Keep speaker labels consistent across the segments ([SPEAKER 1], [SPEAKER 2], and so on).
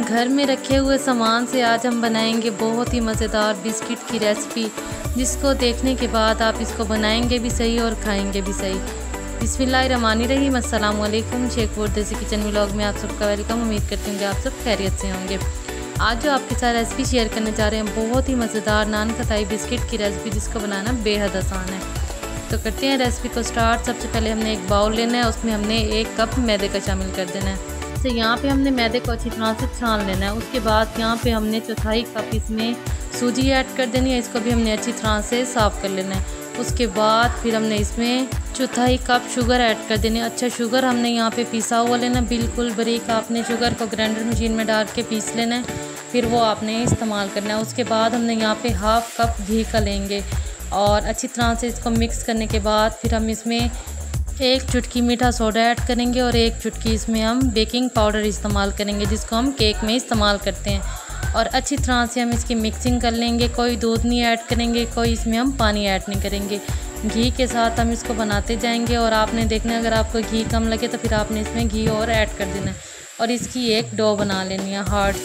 [SPEAKER 1] घर में रखे हुए सामान से आज हम बनाएंगे बहुत ही मज़ेदार बिस्किट की रेसिपी, जिसको देखने के बाद आप इसको बनाएंगे भी सही और खाएंगे भी सही। बिस्मिल्लाहिर्रहमानिर्रहीम। अस्सलाम वालेकुम। शेखपुर देसी किचन व्लॉग में आप सबका वेलकम। उम्मीद करती हूँ कि आप सब खैरियत से होंगे। आज जो आपके साथ रेसिपी शेयर करने जा रहे हैं बहुत ही मज़ेदार नान खटाई बिस्किट की रेसिपी, जिसको बनाना बेहद आसान है। तो करते हैं रेसिपी को स्टार्ट। सबसे पहले हमने एक बाउल लेना है, उसमें हमने 1 कप मैदे का शामिल कर देना है। तो यहाँ पे हमने मैदे को अच्छी तरह से छान लेना है। उसके बाद यहाँ पे हमने 1/4 कप इसमें सूजी ऐड कर देनी है। इसको भी हमने अच्छी तरह से साफ़ कर लेना है। उसके बाद फिर हमने इसमें 1/4 कप शुगर ऐड कर देनी है। अच्छा, शुगर हमने यहाँ पे पीसा हुआ लेना, बिल्कुल बारीक। आपने शुगर को ग्राइंडर मशीन में डाल के पीस लेना है, फिर वो आपने इस्तेमाल करना है। उसके बाद हमने यहाँ पे 1/2 कप घी का लेंगे और अच्छी तरह से इसको मिक्स करने के बाद फिर हम इसमें 1 चुटकी मीठा सोडा ऐड करेंगे और 1 चुटकी इसमें हम बेकिंग पाउडर इस्तेमाल करेंगे, जिसको हम केक में इस्तेमाल करते हैं। और अच्छी तरह से हम इसकी मिक्सिंग कर लेंगे। कोई दूध नहीं ऐड करेंगे, कोई इसमें हम पानी ऐड नहीं करेंगे। घी के साथ हम इसको बनाते जाएंगे और आपने देखना है, अगर आपको घी कम लगे तो फिर आपने इसमें घी और ऐड कर देना है। और इसकी एक डो बना लेनी है हार्ड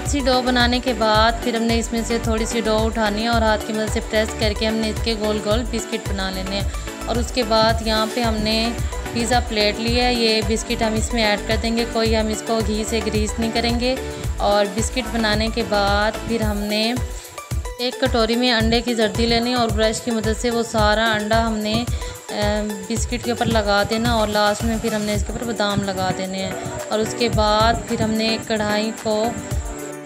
[SPEAKER 1] सी डो बनाने के बाद फिर हमने इसमें से थोड़ी सी डो उठानी है और हाथ की मदद से प्रेस करके हमने इसके गोल गोल बिस्किट बना लेने हैं। और उसके बाद यहाँ पे हमने पिज़्ज़ा प्लेट लिया है, ये बिस्किट हम इसमें ऐड कर देंगे। कोई हम इसको घी से ग्रीस नहीं करेंगे। और बिस्किट बनाने के बाद फिर हमने एक कटोरी में अंडे की जर्दी लेनी और ब्रश की मदद से वो सारा अंडा हमने बिस्किट के ऊपर लगा देना और लास्ट में फिर हमने इसके ऊपर बादाम लगा देने हैं। और उसके बाद फिर हमने कढ़ाई को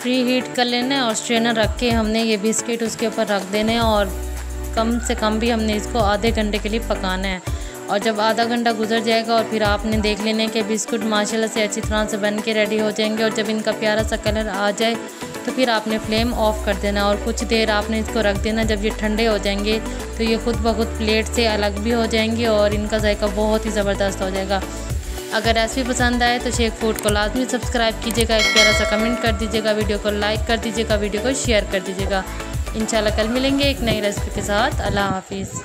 [SPEAKER 1] प्री हीट कर लेना है और स्ट्रेनर रख के हमने ये बिस्किट उसके ऊपर रख देने हैं और कम से कम भी हमने इसको आधे घंटे के लिए पकाना है। और जब आधा घंटा गुजर जाएगा और फिर आपने देख लेना है कि बिस्कुट माशाल्लाह से अच्छी तरह से बन के रेडी हो जाएंगे और जब इनका प्यारा सा कलर आ जाए तो फिर आपने फ्लेम ऑफ कर देना और कुछ देर आपने इसको रख देना। जब ये ठंडे हो जाएंगे तो ये खुद ब खुद प्लेट से अलग भी हो जाएंगे और इनका जायका बहुत ही ज़बरदस्त हो जाएगा। अगर रेसिपी पसंद आए तो शेख फूड को लाजमी सब्सक्राइब कीजिएगा, एक प्यारा सा कमेंट कर दीजिएगा, वीडियो को लाइक कर दीजिएगा, वीडियो को शेयर कर दीजिएगा। इंशाल्लाह कल मिलेंगे एक नई रेसिपी के साथ। अल्लाह हाफिज़।